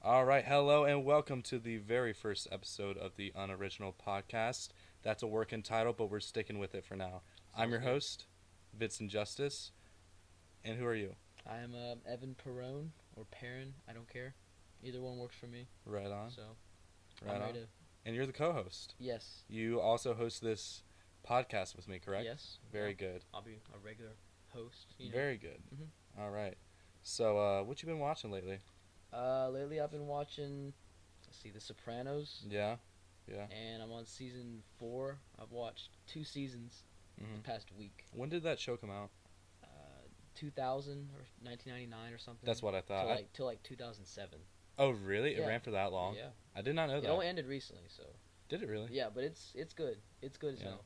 All right, hello and welcome to the very first episode of the Unoriginal podcast. That's a working title, but we're sticking with it for now. I'm Sounds your good. host, Vincent Justice, and who are you? I am Evan Perone or Perrin. I don't care. Either one works for me. Right on, So right I'm on. ready to. And you're the co-host. Yes. You also host this podcast with me, correct? Yes. Very Well, good. I'll be a regular host. Very good. Mhm. All right. So, what you been watching lately? Lately I've been watching. Let's see, The Sopranos, Yeah, yeah. and I'm on season 4. I've watched 2 seasons the hmm past week. When did that show come out? 2000 or 1999 or something. That's what I thought. Till 2007. Oh, really? It Yeah. ran for that long? Yeah. I did not know It that. only ended recently, so Did it really? yeah. But it's good. It's good as Yeah. hell.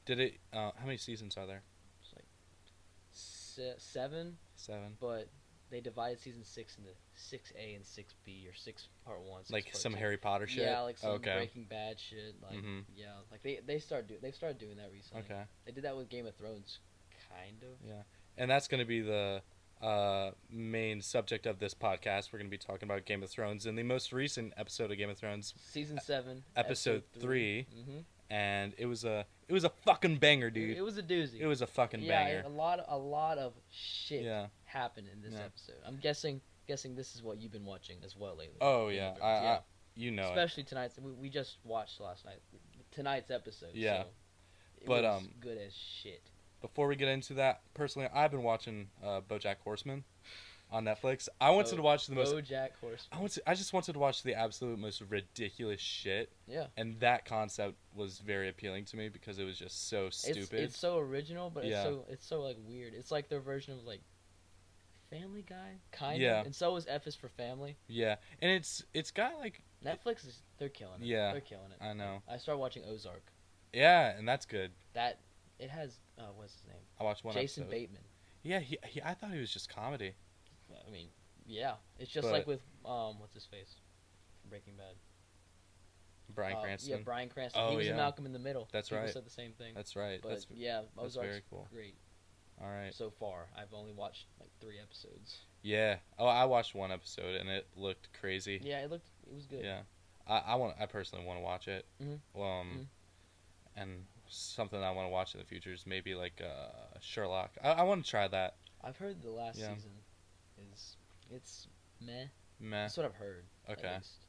Did it? How many seasons are there? It's like 7, 7. but they divided season 6 into 6A and 6B, or 6 part 1, 6 Like part some 2. Harry Potter shit. Yeah, like some Okay. Breaking Bad shit. Like Mhm. yeah, like they've started doing that recently. Okay. They did that with Game of Thrones, kind of. Yeah. And that's going to be the main subject of this podcast. We're going to be talking about Game of Thrones and the most recent episode of Game of Thrones, Season 7, episode 3, Mm-hmm. and it was a fucking banger, dude. It was a doozy. It was a fucking yeah, banger. a lot of shit Yeah. happened in this Yeah. episode. I'm guessing this is what you've been watching as well lately. Oh Game yeah. of Thrones. I you know it. Especially tonight's. We just watched last night. Tonight's episode. Yeah. So it But, was good as shit. Before we get into that, personally, I've been watching BoJack Horseman on Netflix. I wanted to watch the most BoJack Horseman. I just wanted to watch the absolute most ridiculous shit, Yeah. and that concept was very appealing to me because it was just so stupid. It's so original, but Yeah. it's so like weird. It's like their version of like Family Guy, kind Yeah. of. And so is F is for Family. Yeah, and it's got like Netflix they're killing it. Yeah. They're killing it. I know. I started watching Ozark. Yeah, and that's good. That it has what's his name? I watched one Jason episode. Bateman. Yeah, I thought he was just comedy. I mean, yeah. It's just But- like with what's his face? From Breaking Bad. Bryan Cranston. Yeah, Bryan Cranston. Oh, He was yeah. in Malcolm in the Middle. That's People right. said the same thing. That's right. But That's yeah, Ozark's very cool. great all right. so far. I've only watched like 3 episodes. Yeah. Oh, I watched one episode and it looked crazy. Yeah, it was good. Yeah. I personally want to watch it. Mhm. Um, and something I want to watch in the future is maybe like Sherlock. I want to try that. I've heard the last Yeah. season it's meh. Meh. That's what I've heard. Okay. At least.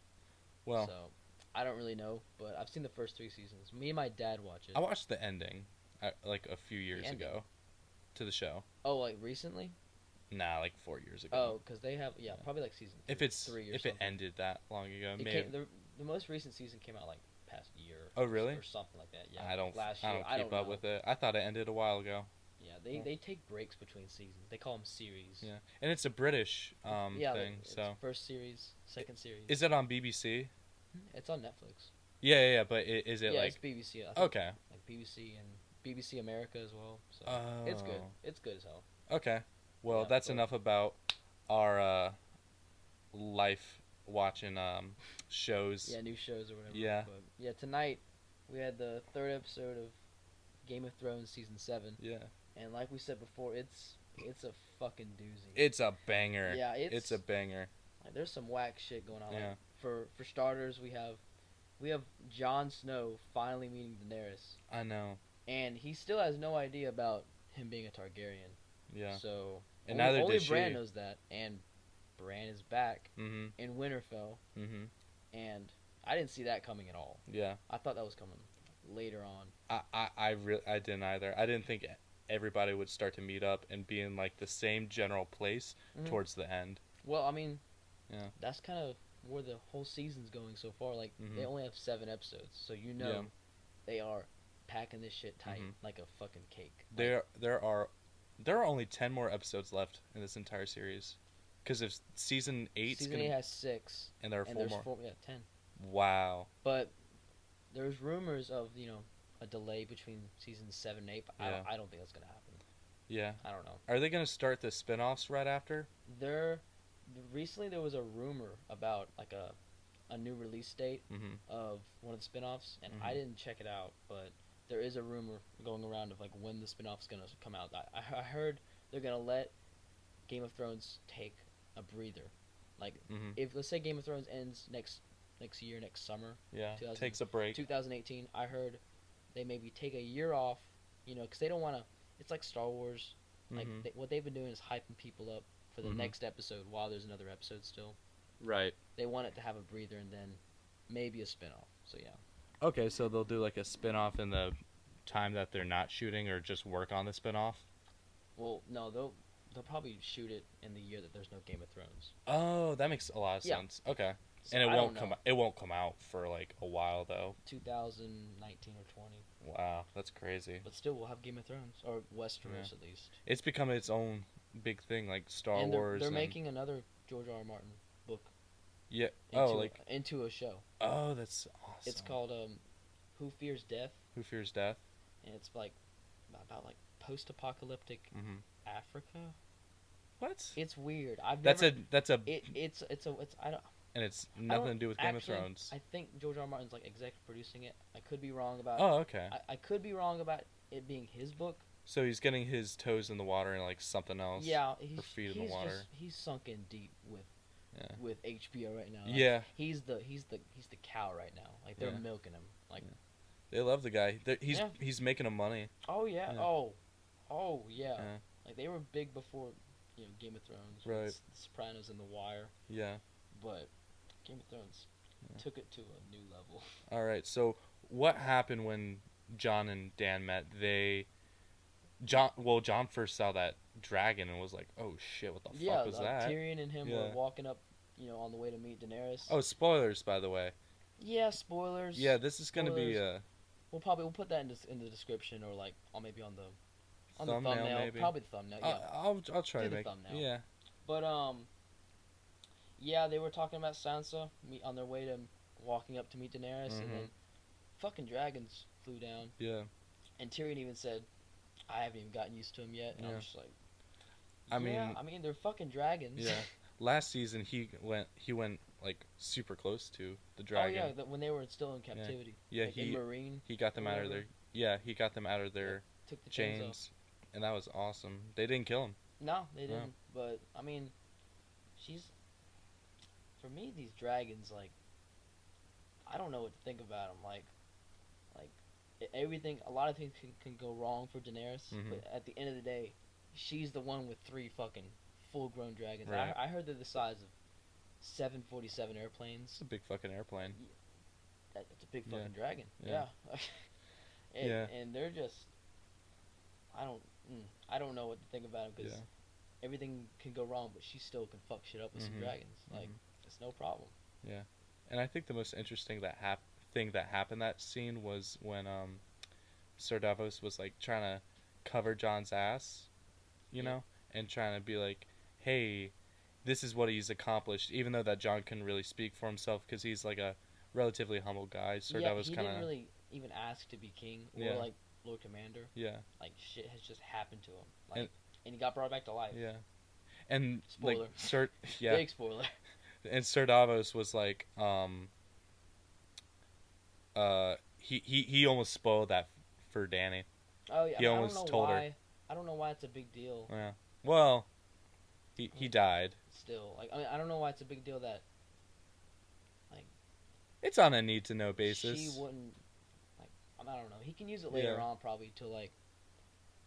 Well, So I don't really know, but I've seen the first 3 seasons. Me and my dad watch it. I watched the ending, like a few years ending? ago, to the show. Oh, like recently? Nah, like 4 years ago. Oh, because they have probably like season. If it's 3 or if something. it ended that long ago, It maybe. came, the most recent season came out like past year. Oh, really? Or something like that. Yeah. I don't. Last I year. don't keep up know. with it. I thought it ended a while ago. Yeah, they take breaks between seasons. They call them series. Yeah, and it's a British yeah, thing. it's So first series, second series. is it on BBC? It's on Netflix. Yeah. But is it yeah, like it's BBC. I think, okay? like BBC and BBC America as well. So Oh. it's good. It's good as hell. Okay. Well, Yeah, that's but- enough about our life watching shows. Yeah, new shows or whatever. Yeah. But yeah, tonight we had the 3rd episode of Game of Thrones season 7, Yeah. and like we said before, it's a fucking doozy. It's a banger. Yeah, It's a banger. like, there's some whack shit going on. Yeah. Like, for starters, we have Jon Snow finally meeting Daenerys, I know. and he still has no idea about him being a Targaryen. Yeah. So And only, neither only does Bran she. knows that, and Bran is back Mhm. in Winterfell, Mhm. and I didn't see that coming at all. Yeah. I thought that was coming later on. I didn't either. I didn't think everybody would start to meet up and be in like the same general place Mhm. towards the end. Well, I mean, Yeah. that's kind of where the whole season's going so far. Like Mhm. they only have 7 episodes, so Yeah. they are packing this shit tight Mhm. like a fucking cake. There are only 10 more episodes left in this entire series. Because if season 8's Season gonna 8 has 6, and there are and 4 there's more. 4, 10. Wow. But there's rumors of a delay between season 7 and 8. But Yeah. I don't think that's gonna happen. Yeah. I don't know. Are they gonna start the spin-offs right after? Recently there was a rumor about like a new release date Mhm. of one of the spin-offs, and I Mhm. didn't check it out, but there is a rumor going around of like when the spin-off's gonna come out. I heard they're gonna let Game of Thrones take a breather Like, Mm-hmm. if let's say Game of Thrones ends next year, next summer, Yeah. 2000, Takes a break. 2018. I heard they maybe take a year off, because they don't want to. It's like Star Wars. Like Mm-hmm. what they've been doing is hyping people up for the Mm-hmm. next episode while there's another episode still. Right. They want it to have a breather and then maybe a spinoff. So yeah. Okay, so they'll do like a spin-off in the time that they're not shooting, or just work on the spin-off. Well, no, they'll probably shoot it in the year that there's no Game of Thrones. Oh, that makes a lot of Yeah. sense. Okay. So And it I won't don't come know. it won't come out for like a while though. 2019 or 20. Wow, that's crazy. But still, we'll have Game of Thrones or Westeros Yeah. at least. It's become its own big thing, like Star And Wars. they're and, making another George R. R. Martin book yeah. into into a show. Oh, that's awesome. It's called Who Fears Death, Who Fears Death? and it's like about like post-apocalyptic Mm-hmm. Africa. What? It's weird. I've That's never. it's I don't. and it's I nothing to don't do with Game actually, of Thrones. I think George R. R. Martin's like executive producing it. I could be wrong about. Oh, okay. I could be wrong about it being his book. So he's getting his toes in the water and like something else. Yeah, feet in the water. He's sunk in deep Yeah. with HBO right now. Like, Yeah. He's the cow right now. Like they're Yeah. milking him. Like Yeah. They love the guy. He's Yeah. he's making them money. oh yeah. Yeah. Oh yeah. Yeah. Like they were big before Game of Thrones, Right. with The Sopranos and The Wire, Yeah. but Game of Thrones Yeah. took it to a new level. All right. So what happened when John and Dan met? John first saw that dragon and was like, "Oh shit, what the Yeah, fuck was that?" Tyrion and him Yeah. were walking up, on the way to meet Daenerys. Oh, spoilers, by the way. Yeah, spoilers. Yeah, this is gonna be Spoilers. We'll put that in the description, or like maybe on the thumbnail, maybe. probably the thumbnail. Yeah, I'll try Do to the make. thumbnail. Yeah. but yeah, they were talking about Sansa on their way to walking up to meet Daenerys, and then fucking dragons flew down, Yeah. and Tyrion even said, "I haven't even gotten used to them yet," and Yeah. I'm just like, I I mean, they're fucking dragons. Yeah. Last season he went like super close to the Oh dragon. yeah, when they were still in captivity. Yeah, Like, in Marine. he got them out of whatever. their he got them out of their Took the chains off. chains, and that was awesome. They didn't kill him. No, they No. didn't. But I mean, for me, these dragons, like, I don't know what to think about them. Like everything. A lot of things can go wrong for Daenerys, Mhm. but at the end of the day, she's the one with 3 fucking full-grown dragons. Right. I heard they're the size of 747 airplanes. It's a big fucking airplane. That's a big Yeah. fucking dragon. Yeah. Yeah. Yeah. And they're just. I don't know what to think about them because Yeah. everything can go wrong, but she still can fuck shit up with some Mhm. dragons. Like, it's no problem. Yeah. And I think the most interesting thing that happened that scene was when Sir Davos was like trying to cover John's ass, Yeah. and trying to be like, "Hey, this is what he's accomplished," even though that John couldn't really speak for himself because he's like a relatively humble guy. Sir Yeah, Davos he kind didn't of really even ask to be king or Yeah. like Lord Commander. yeah, Like, shit has just happened to him. Like, And- and he got brought back to life. yeah, and Spoiler. like Sir Big spoiler. and Sir Davos was like he almost spoiled that for Danny. Oh yeah, He I almost don't know told her. why. I don't know why it's a big deal. Yeah. Well, he died. Still, like, I mean, I don't know why it's a big deal that It's on a need to know basis. she wouldn't. Like, I don't know. He can use it later Yeah. on, probably to like,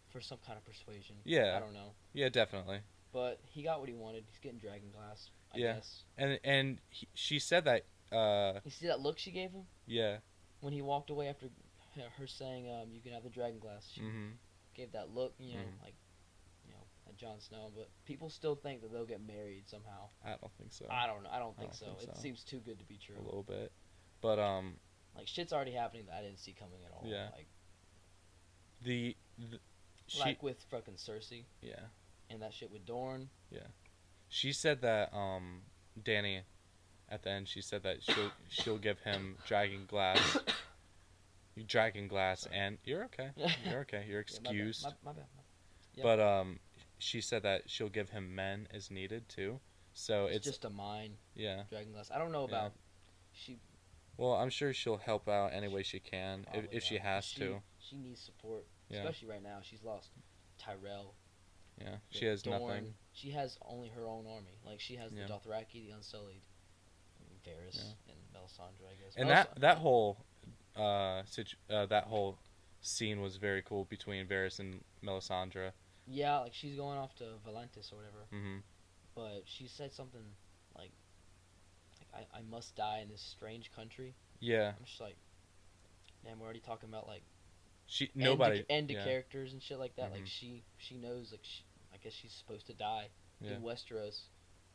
for some kind of persuasion. Yeah. I don't know. Yeah, definitely. But he got what he wanted. He's getting dragon glass, I Yeah. guess. And she said that You see that look she gave him yeah. when he walked away after her saying, "You can have the dragon glass." She Mhm. gave that look, Mhm. like, at Jon Snow. But people still think that they'll get married somehow. I don't think so. I don't know. I don't think don't so. think It so. seems too good to be A true. little bit. But Like, shit's already happening that I didn't see coming at all. Yeah. Like the she like with fucking Cersei yeah. and that shit with Dorne. She said that Danny at the end she said that she'll give him dragon glass. Dragon glass Sorry. and you're okay. You're okay. You're Yeah, my bad. excused. My bad. Yep. But she said that she'll give him men as needed too. So It's it's just a mine yeah. dragon glass. I don't know Yeah. about she. Well, I'm sure she'll help out any way she can Probably if she not. has to. She needs support, Yeah. especially right now. She's lost Tyrell, Yeah, The she has Dorn. nothing. She has only her own army. Like she has the Yeah. Dothraki, the Unsullied, Yeah. Varys, and Melisandre. I guess. And that whole that whole scene was very cool between Varys and Melisandre. Yeah, like she's going off to Valentis or whatever. Mhm. But she said something like, I must die in this strange country. Yeah. I'm just like, man, we're already talking about like Nobody. end to Yeah. characters and shit like that. Like Mhm. she knows like I guess she's supposed to die Yeah. in Westeros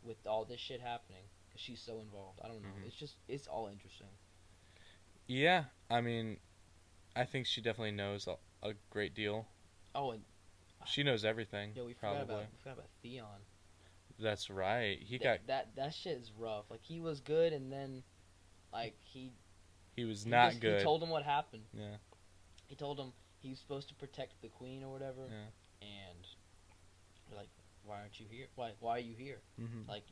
with all this shit happening because she's so involved. I don't know. Mhm. It's all interesting. Yeah. I mean, I think she definitely knows a great deal. Oh, and She knows everything. yo, Probably. we forgot about Theon. That's right. He got. That shit is rough. Like he was good, and then like He was not good. He told him what happened. Yeah. He told him he was supposed to protect the queen or whatever. Yeah. And they're like, why aren't you here? Why are you here? Mhm. Like,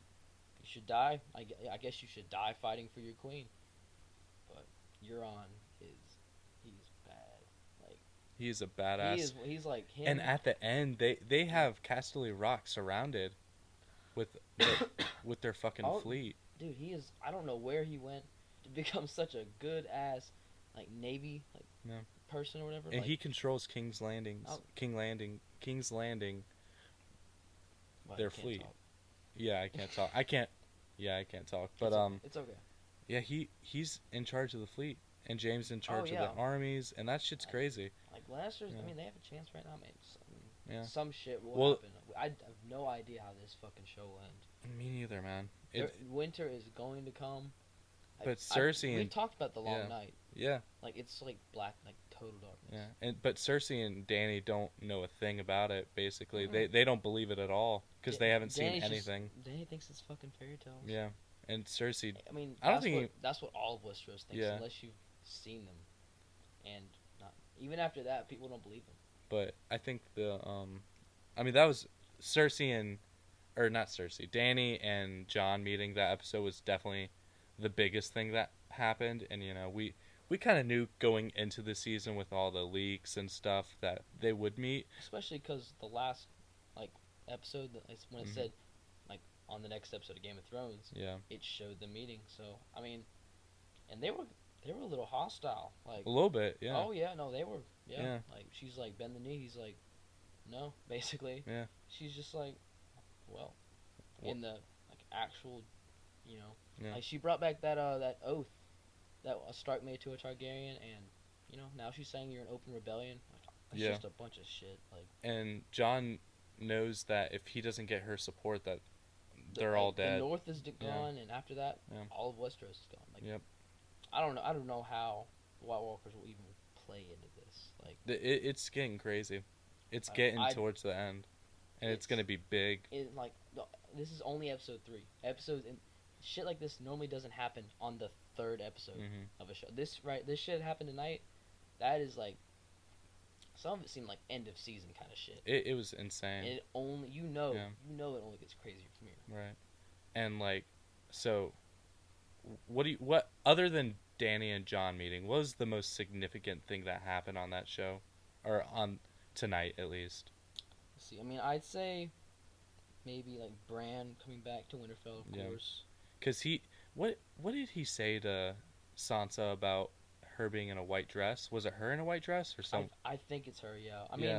you should die. I guess you should die fighting for your queen. But Euron he's bad. Like He's a badass. he's like him. And at the end, they have Casterly Rock surrounded with with their fucking fleet. Dude, he is. I don't know where he went to become such a good ass like Navy person or whatever. And like, he controls King's Landing. well, their he can't fleet. talk. Yeah, I can't talk. I can't. Yeah, I can't talk. But it's okay. yeah, he's in charge of the fleet, and James in charge of yeah. the armies, and that shit's crazy. Like Lannisters, Yeah. I mean, they have a chance right now, man. Yeah. Some shit will happen. I have no idea how this fucking show will end. Me neither, man. Winter is going to come. But Cersei we talked about the long night. Yeah. Like it's like black, like total darkness. Yeah. But Cersei and Dany don't know a thing about it. Basically, they don't believe it at all because they haven't seen anything. Dany thinks it's fucking fairy tales. Yeah. And Cersei. I mean, I don't think that's what all of Westeros thinks, unless you've seen them, and not even after that, people don't believe them. But I think I mean that was not Cersei, Dany and Jon meeting. That episode was definitely the biggest thing that happened, and we kind of knew going into the season with all the leaks and stuff that they would meet. Especially because the last episode, when it said on the next episode of Game of Thrones, it showed the meeting. So I mean, and they were a little hostile, like a little bit, yeah. Oh yeah, no, they were, yeah. Like she's like bend the knee, he's like, no, basically. Yeah. She's just like, well, in the actual, like she brought back that oath that a Stark made to a Targaryen, and now she's saying you're an open rebellion. Like, that's just a bunch of shit. Like, and Jon knows that if he doesn't get her support, that they're all dead. The North is gone, and after that, all of Westeros is gone. Like, I don't know how the White Walkers will even play into this. Like, it's getting crazy. It's getting towards the end, and it's gonna be big. This is only episode 3. Shit like this normally doesn't happen on the 3rd episode of a show. This shit happened tonight. That is like, some of it seemed like end of season kind of shit. It was insane. And it only it only gets crazier from here. Right. And so, what other than Dany and Jon meeting, what was the most significant thing that happened on that show, or on tonight at least? Let's see, I mean, I'd say maybe like Bran coming back to Winterfell, of course. Cause what did he say to Sansa about her being in a white dress? Was it her in a white dress or something? I think it's her. Yeah. I mean,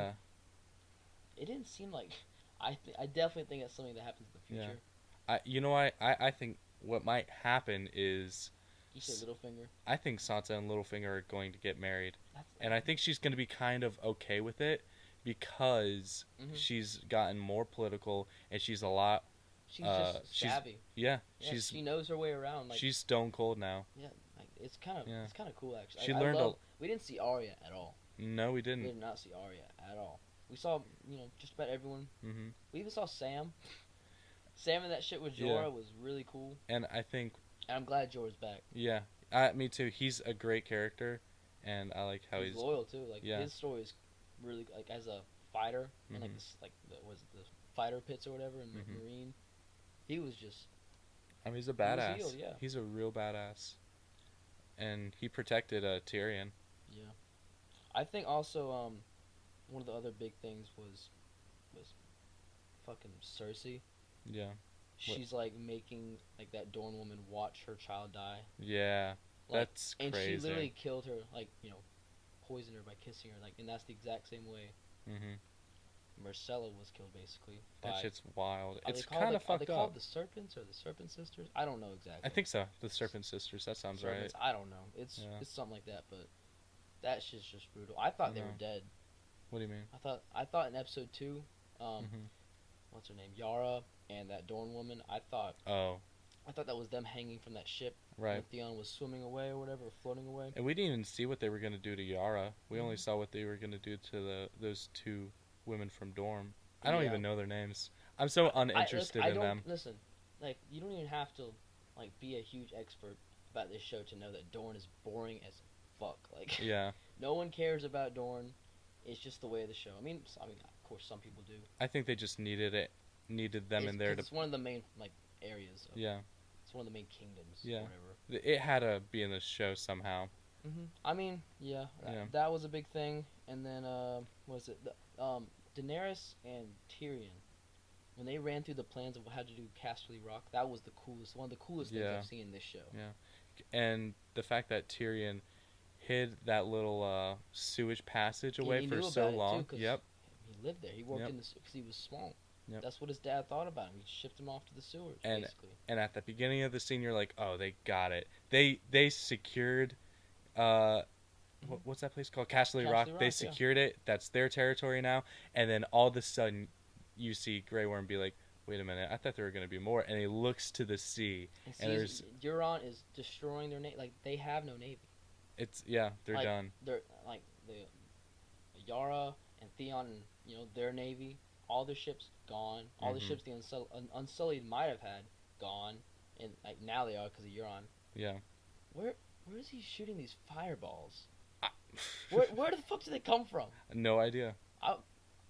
it didn't seem like. I definitely think it's something that happens in the future. I think what might happen is. You say Littlefinger? I think Sansa and Littlefinger are going to get married, and I think she's going to be kind of okay with it because she's gotten more political and she's a lot. She's just savvy. She knows her way around. Like, she's stone cold now. Yeah, like it's kind of cool actually. She learned. We didn't see Arya at all. No, we didn't. We did not see Arya at all. We saw just about everyone. Mm-hmm. We even saw Sam. Sam and that shit with Jorah was really cool. And I think. And I'm glad Jorah's back. Yeah, me too. He's a great character, and I like how he's loyal too. Like his story is really like as a fighter and like this the fighter pits or whatever in the Marine. He was just. I mean, he's a badass. Healed, yeah. He's a real badass, and he protected Tyrion. Yeah, I think also one of the other big things was fucking Cersei. Yeah. What? She's like making like that Dorne woman watch her child die. Yeah. Like, That's and she crazy. literally killed her, like, poisoned her by kissing her. Like, and that's the exact same way Mhm. Marcella was killed, basically. That By shit's wild. are they It's called kind of like are they fucked up. called the Serpents or the Serpent Sisters? I don't know I exactly. think so. The Serpent Sisters. That sounds right. Serpents. I don't know. It's Yeah. it's something like that, but that shit's just brutal. I thought they were No. dead. What do you mean? I thought in episode 2, um, Mhm. what's her name, Yara, and that Dorne woman. Oh, I thought that was them hanging from that ship when right. Theon was swimming away or whatever, or floating away. And we didn't even see what they were gonna do to Yara. We only Hmm. saw what they were gonna do to those two women from Dorm. I don't Yeah. even know their names. I'm so Look, uninterested I in don't them. listen. Like, you don't even have to like be a huge expert about this show to know that Dorne is boring as fuck. Like, Yeah. no one cares about Dorne. It's just the way of the show. I mean, of course, some people do. I think they just needed it, needed them It's in there because to. it's one of the main like areas of. Yeah. It's one of the main kingdoms or Yeah. whatever. It had to be in the show somehow. I mean, yeah, that, Yeah. that was a big thing. And then, what was it Daenerys and Tyrion, when they ran through the plans of how to do Casterly Rock? That was the coolest, one of the coolest things Yeah. I've seen in this show. Yeah. And the fact that Tyrion hid that little sewage passage And away he for knew so about it too, long. because Yep. he lived there. He worked Yep. in the because he was small. Yep. That's what his dad thought about him. He shipped him off to the sewers, And basically. and at the beginning of the scene, you're like, oh, they got it. They secured. Uh, what's that place called? Casterly Rock. Casterly They Rock, yeah. secured it. That's their territory now. And then all of a sudden, you see Grey Worm be like, wait a minute, I thought there were gonna be more. And he looks to the sea, and there's Euron is destroying their navy. Like, they have no navy. they're like, done. They're like the Yara and Theon and their navy. All their ships gone. All the ships the Unsullied might have had gone, and like now they are because of Euron. Yeah. Where is he shooting these fireballs? Ah. Where the fuck do they come from? No idea.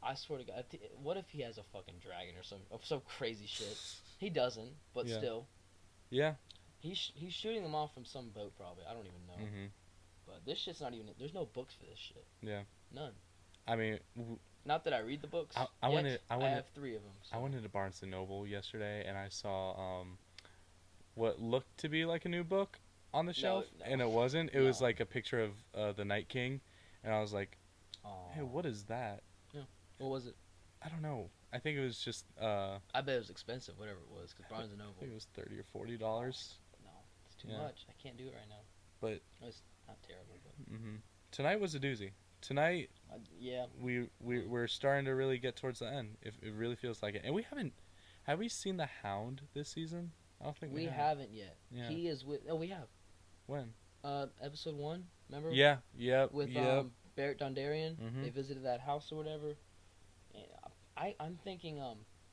I swear to God, what if he has a fucking dragon or some crazy shit? He doesn't, but Yeah. still, Yeah. he's shooting them off from some boat probably. I don't even know. Mhm. But this shit's not even. There's no books for this shit. Yeah. None. I mean, Not that I read the books. I yet. wanted. I have 3 of them. So. I went into Barnes and Noble yesterday and I saw what looked to be like a new book on the shelf, no. and it wasn't. It No. was like a picture of the Night King, and I was like, Aw. "Hey, what is that?" Yeah. What was it? I don't know. I think it was just I bet it was expensive, whatever it was, because Barnes and I Noble. think it was $30 or $40. No, it's too Yeah. much. I can't do it right now. But It's not terrible, but tonight was a doozy. Tonight yeah. we're starting to really get towards the end. If it really feels like it, and we haven't. Have we seen the Hound this season? I don't think we We have. haven't yet. Yeah. He is with. Oh, we have. When? Episode 1. Remember? Yeah. Yep. With yep. Barrett Dondarrion. Mhm. They visited that house or whatever. And I'm thinking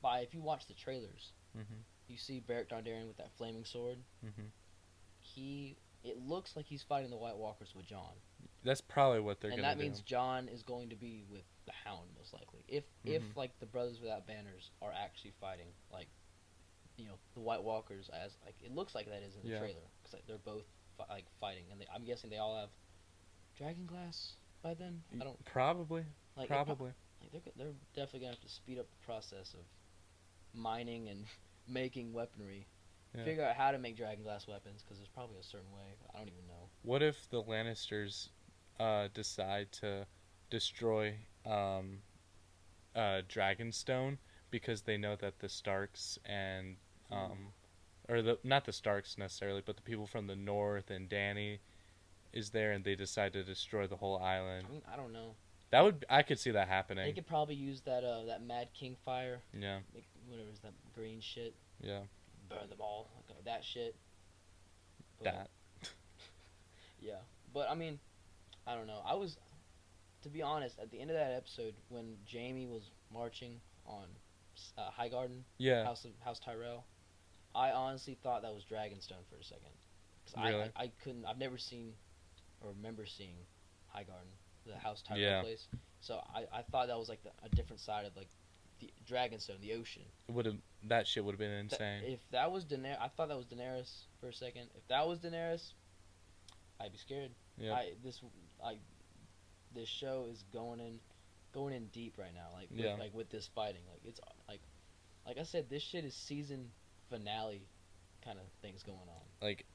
if you watch the trailers, Mhm. you see Barrett Dondarrion with that flaming sword. Mhm. It looks like he's fighting the White Walkers with Jon. That's probably what they're And gonna that do. means Jon is going to be with the Hound most likely. If like the Brothers Without Banners are actually fighting like the White Walkers, as like it looks like that is in the Yeah. trailer, because like, they're both fighting, and I'm guessing they all have dragon glass by then. I don't Probably. like Probably. they're definitely gonna have to speed up the process of mining and making weaponry. Yeah. Figure out how to make dragon glass weapons, because there's probably a certain way. I don't even know. What if the Lannisters decide to destroy Dragonstone because they know that the Starks and or not the Starks necessarily, but the people from the north and Dany is there, and they decide to destroy the whole island? I don't know. I could see that happening. They could probably use that Mad King fire. Yeah. Like, whatever is that green shit. Yeah. Burn them all. Like, that shit. But, That. Yeah. But, I mean, I don't know. To be honest, at the end of that episode, when Jaime was marching on Highgarden, Yeah. House Tyrell, I honestly thought that was Dragonstone for a second. 'Cause Really? I've never seen or remember seeing Highgarden, the House Tyrell Yeah. place. So I thought that was like a different side of like the Dragonstone, the ocean. That shit would have been insane. If that was Daenerys, I thought that was Daenerys for a second. If that was Daenerys, I'd be scared. Yeah. This show is going in deep right now. Like Yeah. with this fighting, like it's like like I said, this shit is season finale kind of things going on. Like,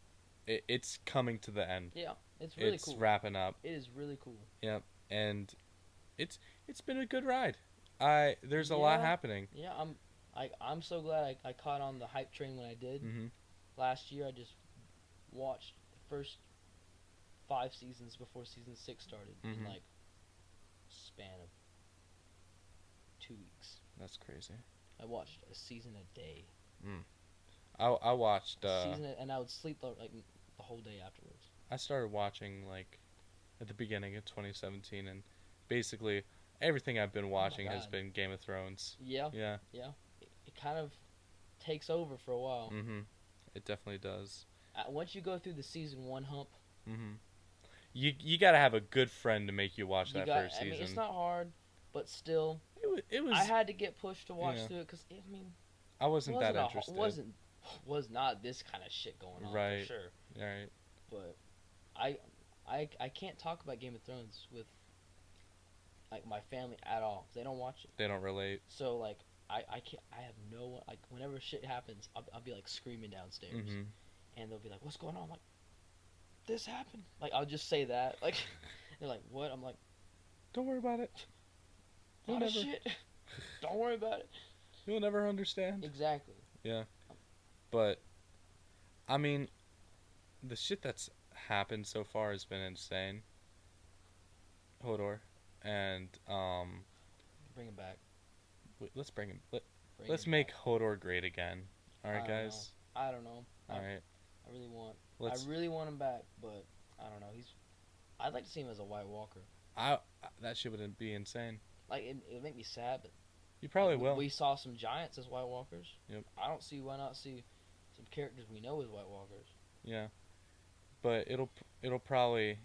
it's coming to the end. Yeah, it's really It's cool. wrapping up. It is really cool. Yep, and it's been a good ride. There's a lot happening. Yeah, I'm so glad I caught on the hype train when I did. Mhm. Last year I just watched the first 5 seasons before season 6 started in Mhm. like span of 2 weeks. That's crazy. I watched a season a day. Mm. I watched. And I would sleep like the whole day afterwards. I started watching like at the beginning of 2017, and basically everything I've been watching has been Game of Thrones. Yeah. Yeah. Yeah. It kind of takes over for a while. Mhm. It definitely does. Once you go through the season 1 hump. Mhm. You gotta have a good friend to make you watch that first season. I mean, it's not hard, but still, it was. I had to get pushed to watch through it because I mean, I wasn't that interested. Was not this kind of shit going on right. for sure. Right. But I can't talk about Game of Thrones with like my family at all. They don't watch it. They don't relate. So like I can't. I have no one. Like whenever shit happens, I'll be like screaming downstairs, and they'll be like, "What's going on?" I'm like, "This happened." Like I'll just say that. Like they're like, "What?" I'm like, "Don't worry about it. You'll never. Shit. Don't worry about it. You'll never understand." Exactly. Yeah. But I mean, the shit that's happened so far has been insane. Hodor, and bring him back. Let's bring him. Let's make Hodor great again. All right, guys. I don't know. All right. I really want him back, but I don't know. I'd like to see him as a White Walker. That shit would be insane. Like it would make me sad, but you probably will. We saw some giants as White Walkers. Yep. I don't see why not see some characters we know as White Walkers. Yeah, but it'll probably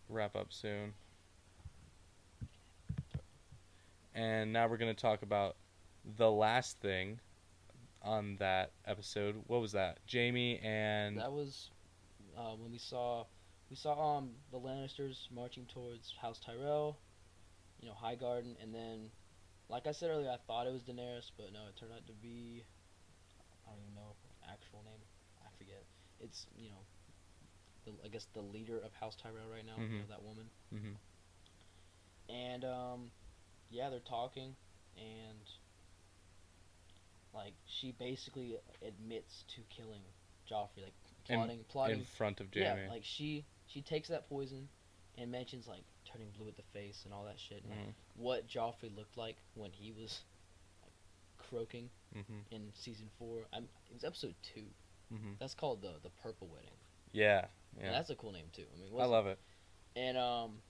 wrap up soon. And now we're gonna talk about the last thing on that episode. What was that? Jaime and that was when we saw the Lannisters marching towards House Tyrell, Highgarden, and then, like I said earlier, I thought it was Daenerys, but no, it turned out to be, I don't even know her actual name. I forget. It's I guess the leader of House Tyrell right now. That woman. And yeah, they're talking, and like she basically admits to killing Joffrey, like plotting in front of Jaime. Yeah, like she takes that poison and mentions like turning blue at the face and all that shit, and like, what Joffrey looked like when he was like croaking in season 4. It was episode 2. That's called the Purple Wedding. Yeah. And that's a cool name too. I mean, I love it. And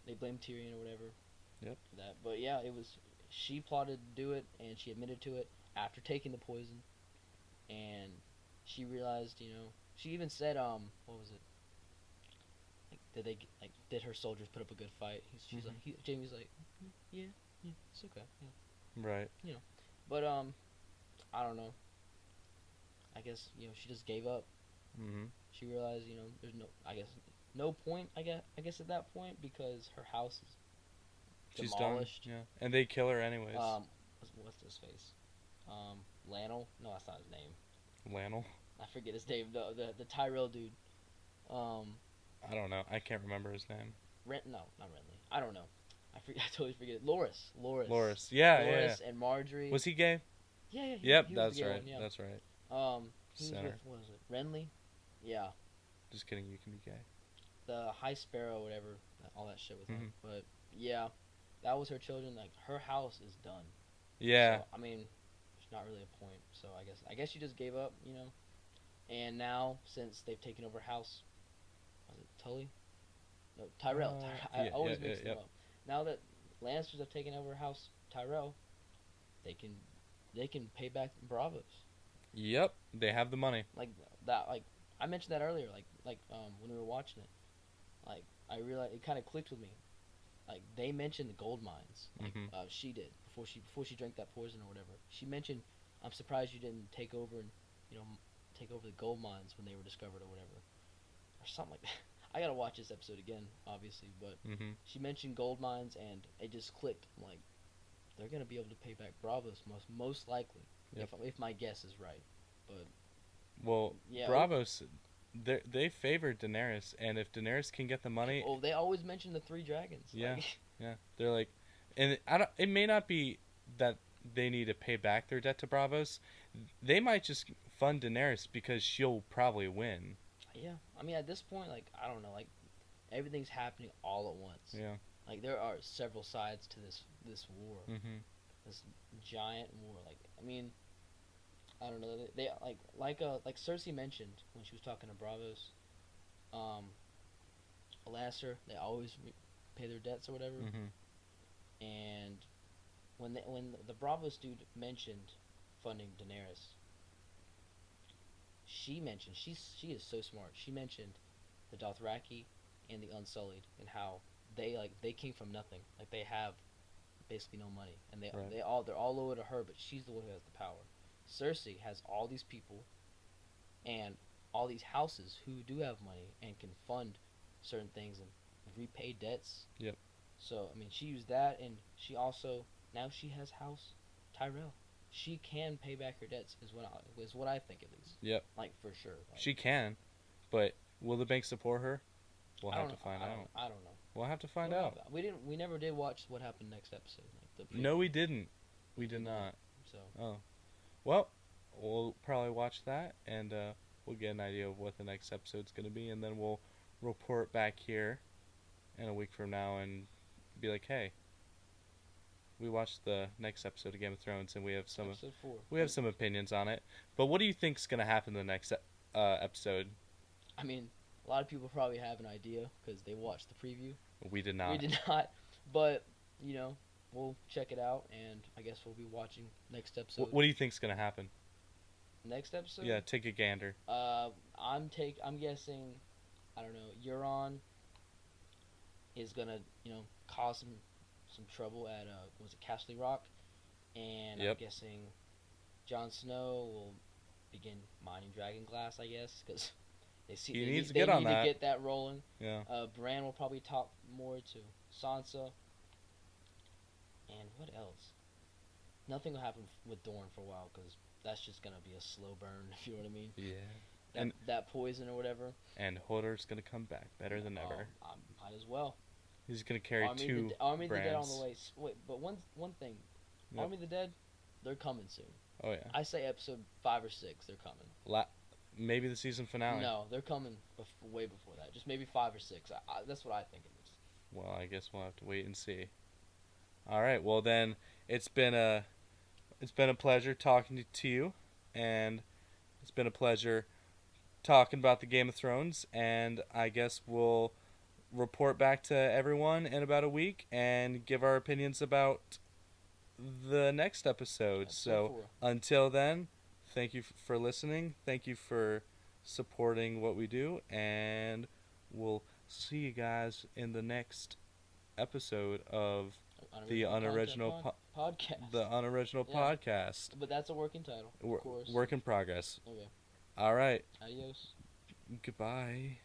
they blame Tyrion or whatever. Yep. For that, but yeah, she plotted to do it, and she admitted to it after taking the poison, and she realized, she even said, what was it? Like, did her soldiers put up a good fight? She's like, Jaime's like, yeah, it's okay, yeah. Right. But I don't know. I guess she just gave up. She realized, there's no point. I guess at that point, because her house is she's demolished. Done. Yeah, and they kill her anyways. What's his face? Lannel? No, that's not his name. Lannel? I forget his name. The Tyrell dude. I don't know. I can't remember his name. No, not Renly. I don't know. I totally forget it. Loras. Yeah, Loras and Marjorie. Was he gay? Yeah. Yep, that's right. Yeah. That's right. He was with, what was it? Renly? Yeah. Just kidding. You can be gay. The High Sparrow, whatever. All that shit with him. But yeah, that was her children. Like her house is done. Yeah. So, I mean, there's not really a point. So I guess she just gave up. And now, since they've taken over House, was it Tully? No, Tyrell. I always mix them up. Now that Lannisters have taken over House Tyrell, they can pay back Bravos. Yep, they have the money. Like that. Like I mentioned that earlier. Like when we were watching it, like I realized it kind of clicked with me. Like they mentioned the gold mines. Like she did before she drank that poison or whatever. She mentioned, "I'm surprised you didn't take over and take over the gold mines when they were discovered or whatever, or something like that." I gotta watch this episode again, obviously, but she mentioned gold mines and it just clicked. I'm like, they're gonna be able to pay back Bravos most likely. Yep. If my guess is right, but Well, yeah. Bravos, they favored Daenerys, and if Daenerys can get the money, Oh, they always mention the three dragons. yeah, Like, yeah, they're like, and I don't. It may not be that they need to pay back their debt to Bravos. They might just fund Daenerys because she'll probably win. yeah. I mean, at this point, like I don't know, like everything's happening all at once. Yeah. Like there are several sides to this war, Mhm. this giant war. Like I mean, I don't know. They like Cersei mentioned when she was talking to Bravos, um, Lannister. They always pay their debts or whatever. Mhm. And when the Bravos dude mentioned funding Daenerys, she mentioned she is so smart. She mentioned the Dothraki and the Unsullied and how they came from nothing. Like they have basically no money, and Right. they're all loyal to her, but she's the one who has the power. Cersei has all these people and all these houses who do have money and can fund certain things and repay debts. Yep. So I mean, she used that, and she also now she has House Tyrell. She can pay back her debts, is what I think at least. Yep. Like for sure. Like, She can, but will the bank support her? We'll I have don't to find out. I don't know. We'll have to find out. We never did watch what happened next episode. Like the No, we didn't. We we did did not. So Oh. Well, we'll probably watch that, and we'll get an idea of what the next episode's going to be, and then we'll report back here in a week from now and be like, hey, we watched the next episode of Game of Thrones, and episode 4. we have some opinions on it. But what do you think's going to happen in the next episode? I mean, a lot of people probably have an idea because they watched the preview. We did not. We did not, but you know, we'll check it out, and I guess we'll be watching next episode. What do you think's going to happen? Next episode? Yeah, take a gander. I'm guessing, I don't know, Euron is gonna, cause some trouble at was it Castle Rock, and Yep. I'm guessing Jon Snow will begin mining dragon glass, I guess, because He needs to they get on need that. to get that rolling. Yeah. Bran will probably talk more to Sansa, and what else? Nothing will happen with Dorne for a while because that's just gonna be a slow burn, if you know what I mean. Yeah. That poison or whatever. And Hodor's going to come back better than ever. Might as well. He's going to carry two Army of the Dead on brands. the way. Wait, but one thing, Yep. Army of the Dead, they're coming soon. Oh, yeah. I say episode 5 or 6, they're coming. Maybe the season finale. No, they're coming way before that. Just maybe 5 or 6. That's what I think it is. Well, I guess we'll have to wait and see. All right. Well, then it's been a pleasure talking to you, and it's been a pleasure talking about the Game of Thrones, and I guess we'll report back to everyone in about a week and give our opinions about the next episode. So 4. until then, thank you for listening. Thank you for supporting what we do, and we'll see you guys in the next episode of the Unoriginal podcast. The Unoriginal Yeah. podcast. But that's a working title, of course. Work in progress. Okay. All right. Adios. Goodbye.